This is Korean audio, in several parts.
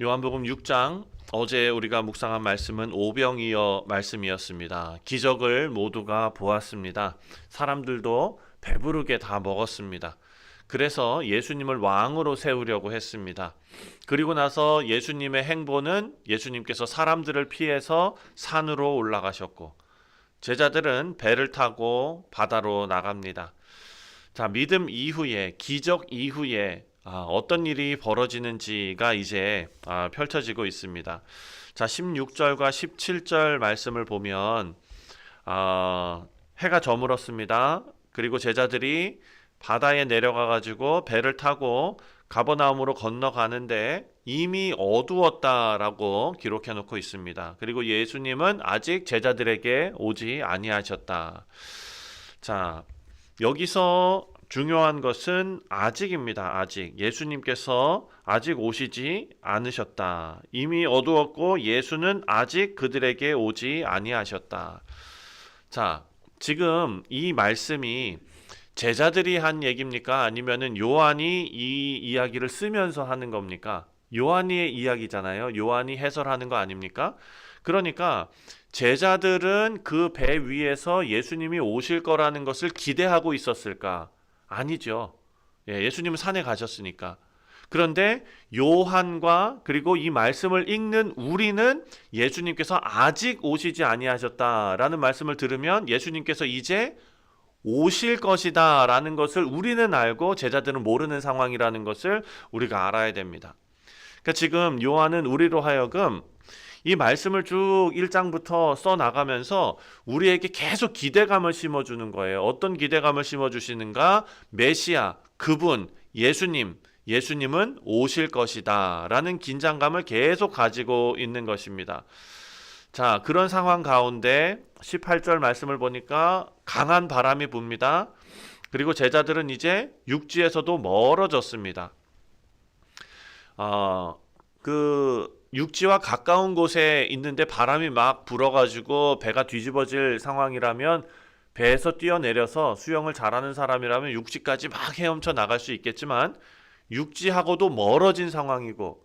요한복음 6장 어제 우리가 묵상한 말씀은 오병이어 말씀이었습니다. 기적을 모두가 보았습니다. 사람들도 배부르게 다 먹었습니다. 그래서 예수님을 왕으로 세우려고 했습니다. 그리고 나서 예수님의 행보는 예수님께서 사람들을 피해서 산으로 올라가셨고 제자들은 배를 타고 바다로 나갑니다. 자, 믿음 이후에, 기적 이후에 어떤 일이 벌어지는지가 이제 펼쳐지고 있습니다. 자, 16절과 17절 말씀을 보면 해가 저물었습니다. 그리고 제자들이 바다에 내려가 가지고 배를 타고 가버나움으로 건너가는데 이미 어두웠다라고 기록해 놓고 있습니다. 그리고 예수님은 아직 제자들에게 오지 아니하셨다. 자, 여기서 중요한 것은 아직입니다. 아직. 예수님께서 아직 오시지 않으셨다. 이미 어두웠고 예수는 아직 그들에게 오지 아니하셨다. 자, 지금 이 말씀이 제자들이 한 얘기입니까? 아니면은 요한이 이 이야기를 쓰면서 하는 겁니까? 요한의 이야기잖아요. 요한이 해설하는 거 아닙니까? 그러니까 제자들은 그 배 위에서 예수님이 오실 거라는 것을 기대하고 있었을까? 아니죠. 예수님은 산에 가셨으니까. 그런데 요한과 그리고 이 말씀을 읽는 우리는 예수님께서 아직 오시지 아니하셨다라는 말씀을 들으면 예수님께서 이제 오실 것이다 라는 것을 우리는 알고 제자들은 모르는 상황이라는 것을 우리가 알아야 됩니다. 그러니까 지금 요한은 우리로 하여금 이 말씀을 쭉 1장부터 써나가면서 우리에게 계속 기대감을 심어주는 거예요. 어떤 기대감을 심어주시는가? 메시아, 그분, 예수님은 오실 것이다 라는 긴장감을 계속 가지고 있는 것입니다. 자, 그런 상황 가운데 18절 말씀을 보니까 강한 바람이 붑니다. 그리고 제자들은 이제 육지에서도 멀어졌습니다. 육지와 가까운 곳에 있는데 바람이 막 불어가지고 배가 뒤집어질 상황이라면 배에서 뛰어내려서 수영을 잘하는 사람이라면 육지까지 막 헤엄쳐 나갈 수 있겠지만 육지하고도 멀어진 상황이고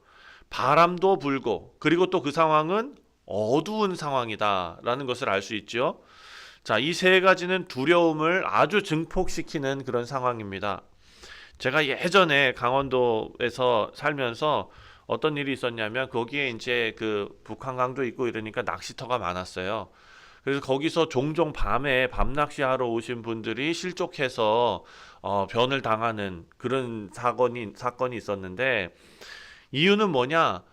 바람도 불고 그리고 또 그 상황은 어두운 상황이다라는 것을 알 수 있죠. 자, 이 세 가지는 두려움을 아주 증폭시키는 그런 상황입니다. 제가 예전에 강원도에서 살면서 어떤 일이 있었냐면 거기에 이제 그 북한강도 있고 이러니까 낚시터가 많았어요. 그래서 거기서 종종 밤에 밤낚시하러 오신 분들이 실족해서 변을 당하는 그런 사건이 있었는데 이유는 뭐냐?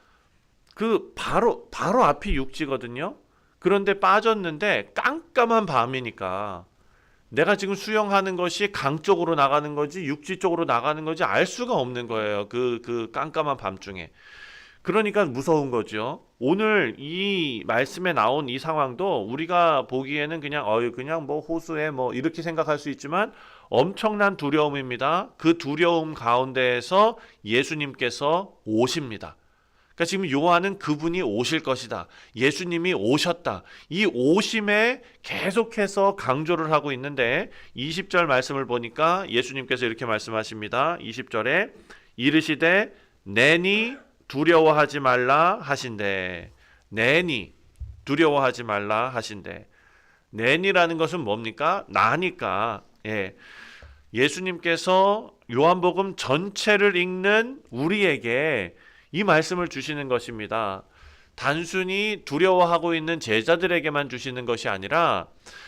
그 바로 앞이 육지거든요. 그런데 빠졌는데 깜깜한 밤이니까 내가 지금 수영하는 것이 강 쪽으로 나가는 거지 육지 쪽으로 나가는 거지 알 수가 없는 거예요. 그 깜깜한 밤중에. 그러니까 무서운 거죠. 오늘 이 말씀에 나온 이 상황도 우리가 보기에는 그냥 뭐 호수에 뭐 이렇게 생각할 수 있지만 엄청난 두려움입니다. 그 두려움 가운데에서 예수님께서 오십니다. 그러니까 지금 요한은 그분이 오실 것이다. 예수님이 오셨다. 이 오심에 계속해서 강조를 하고 있는데 20절 말씀을 보니까 예수님께서 이렇게 말씀하십니다. 20절에 이르시되 내니 두려워하지 말라 하신대. 내니 두려워하지 말라 하신대. 내니라는 것은 뭡니까? 나니까. 예수님께서 요한복음 전체를 읽는 우리에게 이 말씀을 주시는 것입니다. 단순히 두려워하고 있는 제자들에게만 주시는 것이 아니라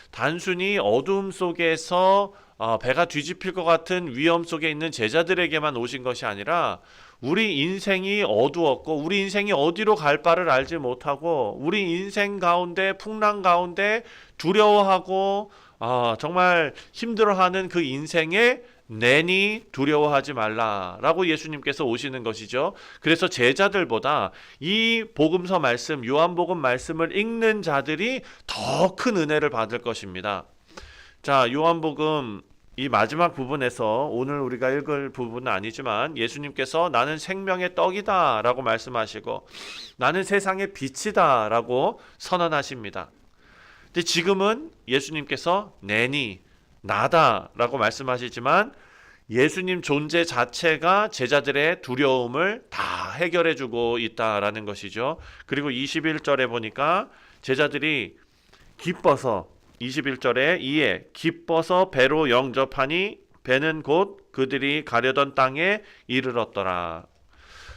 단순히 어두움 속에서 배가 뒤집힐 것 같은 위험 속에 있는 제자들에게만 오신 것이 아니라 우리 인생이 어두웠고 우리 인생이 어디로 갈 바를 알지 못하고 우리 인생 가운데 풍랑 가운데 두려워하고 정말 힘들어하는 그 인생에 내니 두려워하지 말라라고 예수님께서 오시는 것이죠. 그래서 제자들보다 이 복음서 말씀, 요한복음 말씀을 읽는 자들이 더 큰 은혜를 받을 것입니다. 자, 요한복음 이 마지막 부분에서 오늘 우리가 읽을 부분은 아니지만 예수님께서 나는 생명의 떡이다 라고 말씀하시고 나는 세상의 빛이다 라고 선언하십니다. 근데 지금은 예수님께서 내니 나다 라고 말씀하시지만 예수님 존재 자체가 제자들의 두려움을 다 해결해 주고 있다라는 것이죠. 그리고 21절에 보니까 제자들이 기뻐서 21절에 이에 기뻐서 배로 영접하니 배는 곧 그들이 가려던 땅에 이르렀더라.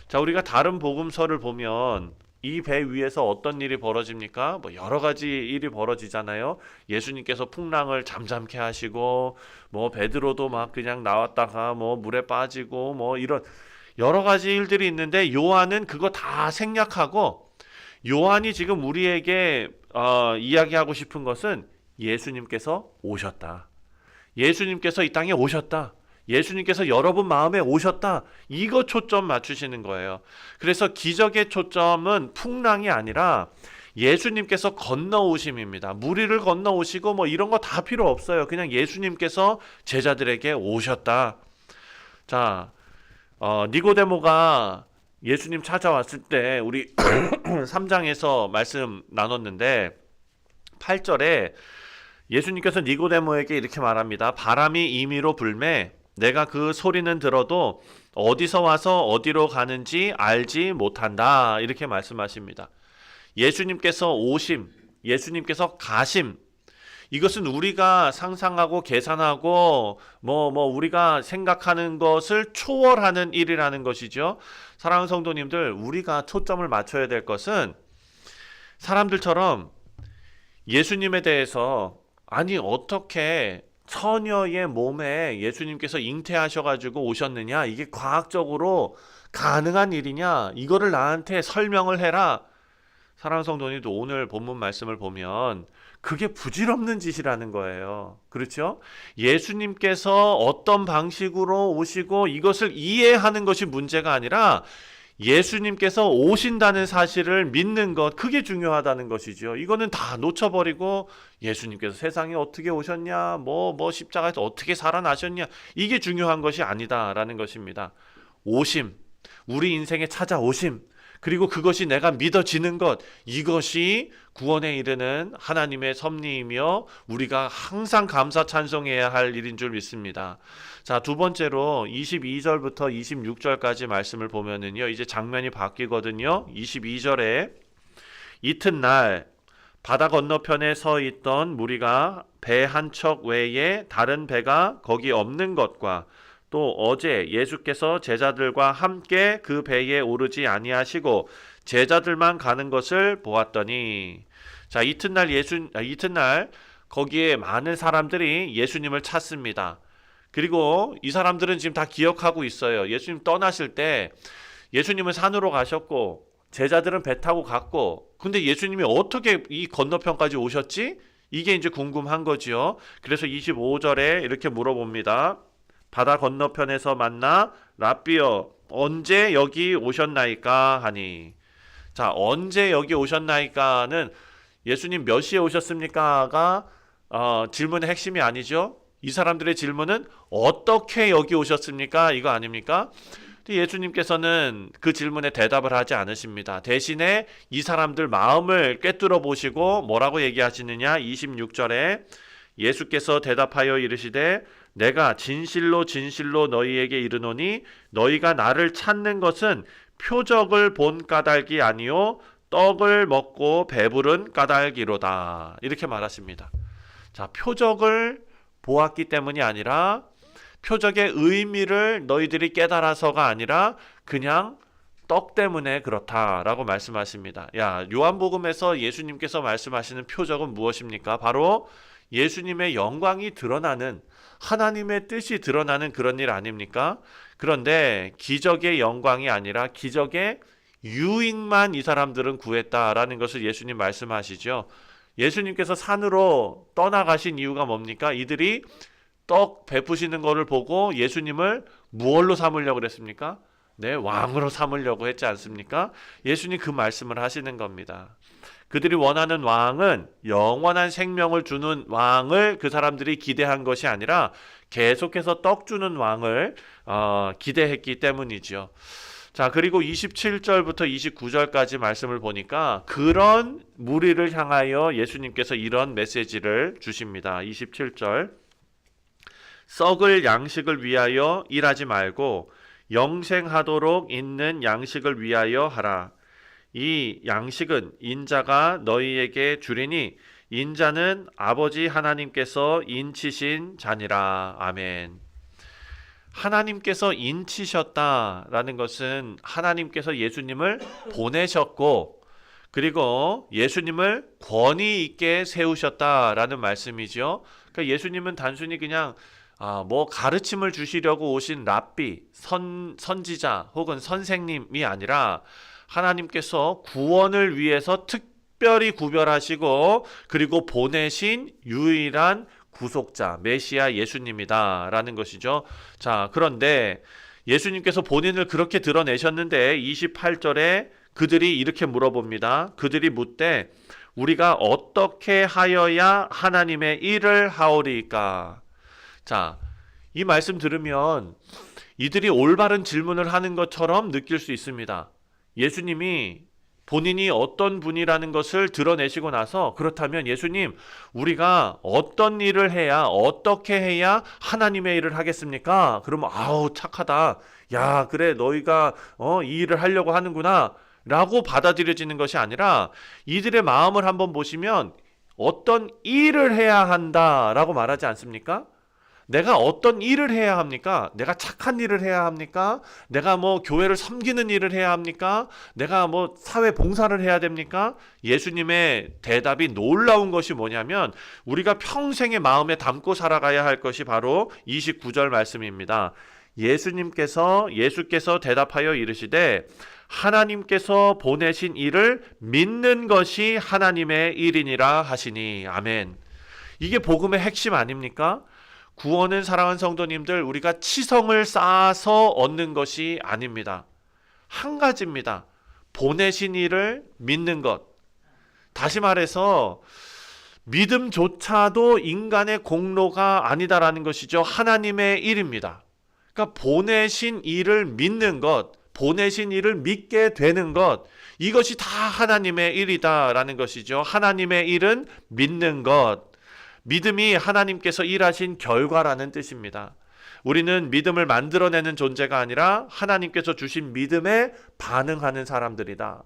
자, 우리가 다른 복음서를 보면 이 배 위에서 어떤 일이 벌어집니까? 뭐 여러 가지 일이 벌어지잖아요. 예수님께서 풍랑을 잠잠케 하시고 뭐 베드로도 막 그냥 나왔다가 뭐 물에 빠지고 뭐 이런 여러 가지 일들이 있는데 요한은 그거 다 생략하고 요한이 지금 우리에게 이야기하고 싶은 것은 예수님께서 오셨다. 예수님께서 이 땅에 오셨다. 예수님께서 여러분 마음에 오셨다. 이거 초점 맞추시는 거예요. 그래서 기적의 초점은 풍랑이 아니라 예수님께서 건너오심입니다. 무리를 건너오시고 뭐 이런 거 다 필요 없어요. 그냥 예수님께서 제자들에게 오셨다. 자, 니고데모가 예수님 찾아왔을 때 우리 3장에서 말씀 나눴는데 8절에 예수님께서 니고데모에게 이렇게 말합니다. 바람이 임의로 불매 내가 그 소리는 들어도 어디서 와서 어디로 가는지 알지 못한다. 이렇게 말씀하십니다. 예수님께서 오심, 예수님께서 가심, 이것은 우리가 상상하고 계산하고 우리가 생각하는 것을 초월하는 일이라는 것이죠. 사랑하는 성도님들, 우리가 초점을 맞춰야 될 것은 사람들처럼 예수님에 대해서 아니 어떻게 처녀의 몸에 예수님께서 잉태하셔가지고 오셨느냐, 이게 과학적으로 가능한 일이냐, 이거를 나한테 설명을 해라. 사랑하는 성도님도 오늘 본문 말씀을 보면 그게 부질없는 짓이라는 거예요. 그렇죠? 예수님께서 어떤 방식으로 오시고 이것을 이해하는 것이 문제가 아니라 예수님께서 오신다는 사실을 믿는 것, 그게 중요하다는 것이죠. 이거는 다 놓쳐버리고 예수님께서 세상에 어떻게 오셨냐, 십자가에서 어떻게 살아나셨냐, 이게 중요한 것이 아니다라는 것입니다. 오심, 우리 인생에 찾아오심, 그리고 그것이 내가 믿어지는 것, 이것이 구원에 이르는 하나님의 섭리이며 우리가 항상 감사 찬송해야 할 일인 줄 믿습니다. 자, 두 번째로 22절부터 26절까지 말씀을 보면은요, 이제 장면이 바뀌거든요. 22절에 이튿날 바다 건너편에 서 있던 무리가 배 한 척 외에 다른 배가 거기 없는 것과 또 어제 예수께서 제자들과 함께 그 배에 오르지 아니하시고 제자들만 가는 것을 보았더니, 자, 이튿날 거기에 많은 사람들이 예수님을 찾습니다. 그리고 이 사람들은 지금 다 기억하고 있어요. 예수님 떠나실 때 예수님은 산으로 가셨고 제자들은 배 타고 갔고, 근데 예수님이 어떻게 이 건너편까지 오셨지? 이게 이제 궁금한 거지요. 그래서 25절에 이렇게 물어봅니다. 바다 건너편에서 만나 랍비여 언제 여기 오셨나이까 하니, 자, 언제 여기 오셨나이까는 예수님 몇 시에 오셨습니까가 질문의 핵심이 아니죠. 이 사람들의 질문은 어떻게 여기 오셨습니까? 이거 아닙니까? 예수님께서는 그 질문에 대답을 하지 않으십니다. 대신에 이 사람들 마음을 꿰뚫어 보시고 뭐라고 얘기하시느냐, 26절에 예수께서 대답하여 이르시되 내가 진실로 진실로 너희에게 이르노니 너희가 나를 찾는 것은 표적을 본 까닭이 아니요 떡을 먹고 배부른 까닭이로다. 이렇게 말하십니다. 자, 표적을 보았기 때문이 아니라, 표적의 의미를 너희들이 깨달아서가 아니라 그냥 떡 때문에 그렇다라고 말씀하십니다. 야, 요한복음에서 예수님께서 말씀하시는 표적은 무엇입니까? 바로 예수님의 영광이 드러나는, 하나님의 뜻이 드러나는 그런 일 아닙니까? 그런데 기적의 영광이 아니라 기적의 유익만 이 사람들은 구했다라는 것을 예수님 말씀하시죠. 예수님께서 산으로 떠나가신 이유가 뭡니까? 이들이 떡 베푸시는 것을 보고 예수님을 무엇로 삼으려고 그랬습니까? 네, 왕으로 삼으려고 했지 않습니까? 예수님 그 말씀을 하시는 겁니다. 그들이 원하는 왕은 영원한 생명을 주는 왕을 그 사람들이 기대한 것이 아니라 계속해서 떡 주는 왕을 기대했기 때문이죠. 자, 그리고 27절부터 29절까지 말씀을 보니까 그런 무리를 향하여 예수님께서 이런 메시지를 주십니다. 27절 썩을 양식을 위하여 일하지 말고 영생하도록 있는 양식을 위하여 하라. 이 양식은 인자가 너희에게 주리니 인자는 아버지 하나님께서 인치신 자니라. 아멘. 하나님께서 인치셨다라는 것은 하나님께서 예수님을 보내셨고, 그리고 예수님을 권위 있게 세우셨다라는 말씀이죠. 그러니까 예수님은 단순히 그냥 뭐 가르침을 주시려고 오신 랍비, 선지자 혹은 선생님이 아니라 하나님께서 구원을 위해서 특별히 구별하시고 그리고 보내신 유일한 구속자, 메시아 예수님이다라는 것이죠. 자, 그런데 예수님께서 본인을 그렇게 드러내셨는데 28절에 그들이 이렇게 물어봅니다. 그들이 묻되 우리가 어떻게 하여야 하나님의 일을 하오리까? 자, 이 말씀 들으면 이들이 올바른 질문을 하는 것처럼 느낄 수 있습니다. 예수님이 본인이 어떤 분이라는 것을 드러내시고 나서, 그렇다면 예수님, 우리가 어떤 일을 해야, 어떻게 해야 하나님의 일을 하겠습니까? 그러면 아우 착하다. 야, 그래 너희가 이 일을 하려고 하는구나 라고 받아들여지는 것이 아니라 이들의 마음을 한번 보시면 어떤 일을 해야 한다라고 말하지 않습니까? 내가 어떤 일을 해야 합니까? 내가 착한 일을 해야 합니까? 내가 뭐 교회를 섬기는 일을 해야 합니까? 내가 뭐 사회 봉사를 해야 됩니까? 예수님의 대답이 놀라운 것이 뭐냐면 우리가 평생의 마음에 담고 살아가야 할 것이 바로 29절 말씀입니다. 예수께서 대답하여 이르시되 하나님께서 보내신 일을 믿는 것이 하나님의 일이니라 하시니. 아멘. 이게 복음의 핵심 아닙니까? 구원은 사랑하는 성도님들, 우리가 치성을 쌓아서 얻는 것이 아닙니다. 한 가지입니다. 보내신 이를 믿는 것. 다시 말해서 믿음조차도 인간의 공로가 아니다라는 것이죠. 하나님의 일입니다. 그러니까 보내신 이를 믿는 것, 보내신 이를 믿게 되는 것, 이것이 다 하나님의 일이다라는 것이죠. 하나님의 일은 믿는 것. 믿음이 하나님께서 일하신 결과라는 뜻입니다. 우리는 믿음을 만들어내는 존재가 아니라 하나님께서 주신 믿음에 반응하는 사람들이다.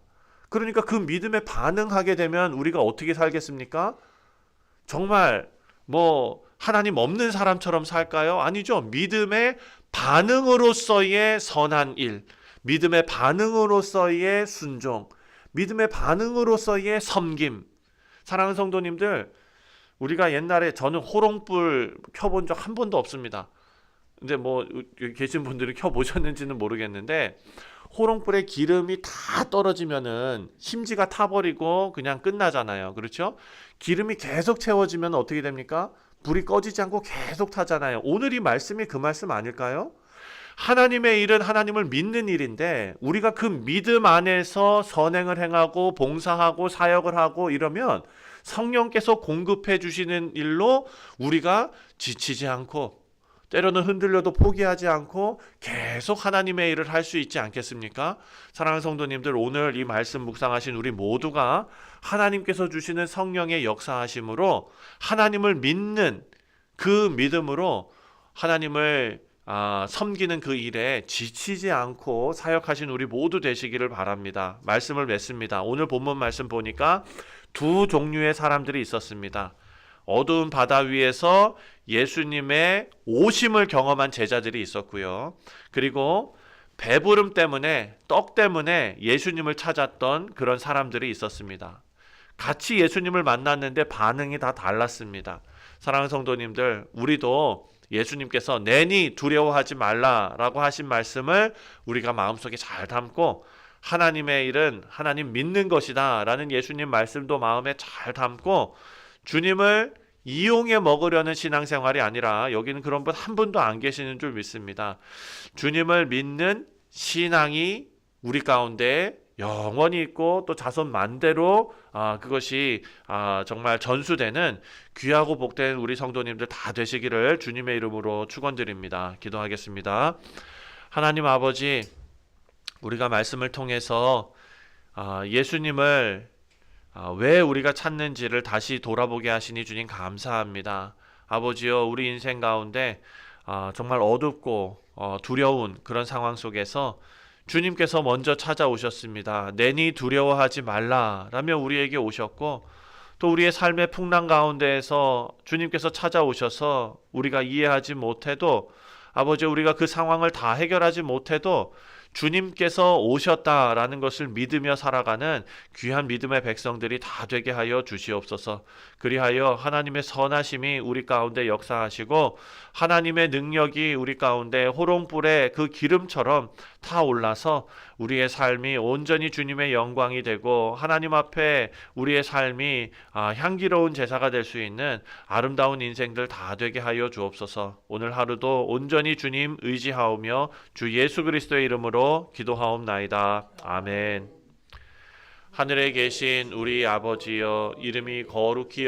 그러니까 그 믿음에 반응하게 되면 우리가 어떻게 살겠습니까? 정말 뭐 하나님 없는 사람처럼 살까요? 아니죠. 믿음의 반응으로서의 선한 일, 믿음의 반응으로서의 순종, 믿음의 반응으로서의 섬김. 사랑하는 성도님들, 우리가 옛날에 저는 호롱불 켜본 적 한 번도 없습니다. 근데 뭐 여기 계신 분들이 켜보셨는지는 모르겠는데 호롱불에 기름이 다 떨어지면은 심지가 타버리고 그냥 끝나잖아요. 그렇죠? 기름이 계속 채워지면 어떻게 됩니까? 불이 꺼지지 않고 계속 타잖아요. 오늘 이 말씀이 그 말씀 아닐까요? 하나님의 일은 하나님을 믿는 일인데 우리가 그 믿음 안에서 선행을 행하고 봉사하고 사역을 하고 이러면 성령께서 공급해 주시는 일로 우리가 지치지 않고 때로는 흔들려도 포기하지 않고 계속 하나님의 일을 할 수 있지 않겠습니까? 사랑하는 성도님들, 오늘 이 말씀 묵상하신 우리 모두가 하나님께서 주시는 성령의 역사하심으로 하나님을 믿는 그 믿음으로 하나님을 섬기는 그 일에 지치지 않고 사역하신 우리 모두 되시기를 바랍니다. 말씀을 맺습니다. 오늘 본문 말씀 보니까 두 종류의 사람들이 있었습니다. 어두운 바다 위에서 예수님의 오심을 경험한 제자들이 있었고요. 그리고 배부름 때문에, 떡 때문에 예수님을 찾았던 그런 사람들이 있었습니다. 같이 예수님을 만났는데 반응이 다 달랐습니다. 사랑하는 성도님들, 우리도 예수님께서 내니 두려워하지 말라라고 하신 말씀을 우리가 마음속에 잘 담고 하나님의 일은 하나님 믿는 것이다 라는 예수님 말씀도 마음에 잘 담고 주님을 이용해 먹으려는 신앙생활이 아니라, 여기는 그런 분 한 분도 안 계시는 줄 믿습니다. 주님을 믿는 신앙이 우리 가운데 영원히 있고 또 자손 만대로 그것이 정말 전수되는 귀하고 복된 우리 성도님들 다 되시기를 주님의 이름으로 축원드립니다. 기도하겠습니다. 하나님 아버지, 우리가 말씀을 통해서 예수님을 왜 우리가 찾는지를 다시 돌아보게 하시니 주님 감사합니다. 아버지여, 우리 인생 가운데 정말 어둡고 두려운 그런 상황 속에서 주님께서 먼저 찾아오셨습니다. 내니 두려워하지 말라라며 우리에게 오셨고, 또 우리의 삶의 풍랑 가운데에서 주님께서 찾아오셔서 우리가 이해하지 못해도, 아버지, 우리가 그 상황을 다 해결하지 못해도 주님께서 오셨다라는 것을 믿으며 살아가는 귀한 믿음의 백성들이 다 되게 하여 주시옵소서. 그리하여 하나님의 선하심이 우리 가운데 역사하시고 하나님의 능력이 우리 가운데 호롱불의 그 기름처럼 타올라서 우리의 삶이 온전히 주님의 영광이 되고 하나님 앞에 우리의 삶이 향기로운 제사가 될 수 있는 아름다운 인생들 다 되게 하여 주옵소서. 오늘 하루도 온전히 주님 의지하오며 주 예수 그리스도의 이름으로 기도하옵나이다. 아멘. 하늘에 계신 우리 아버지여, 이름이 거룩히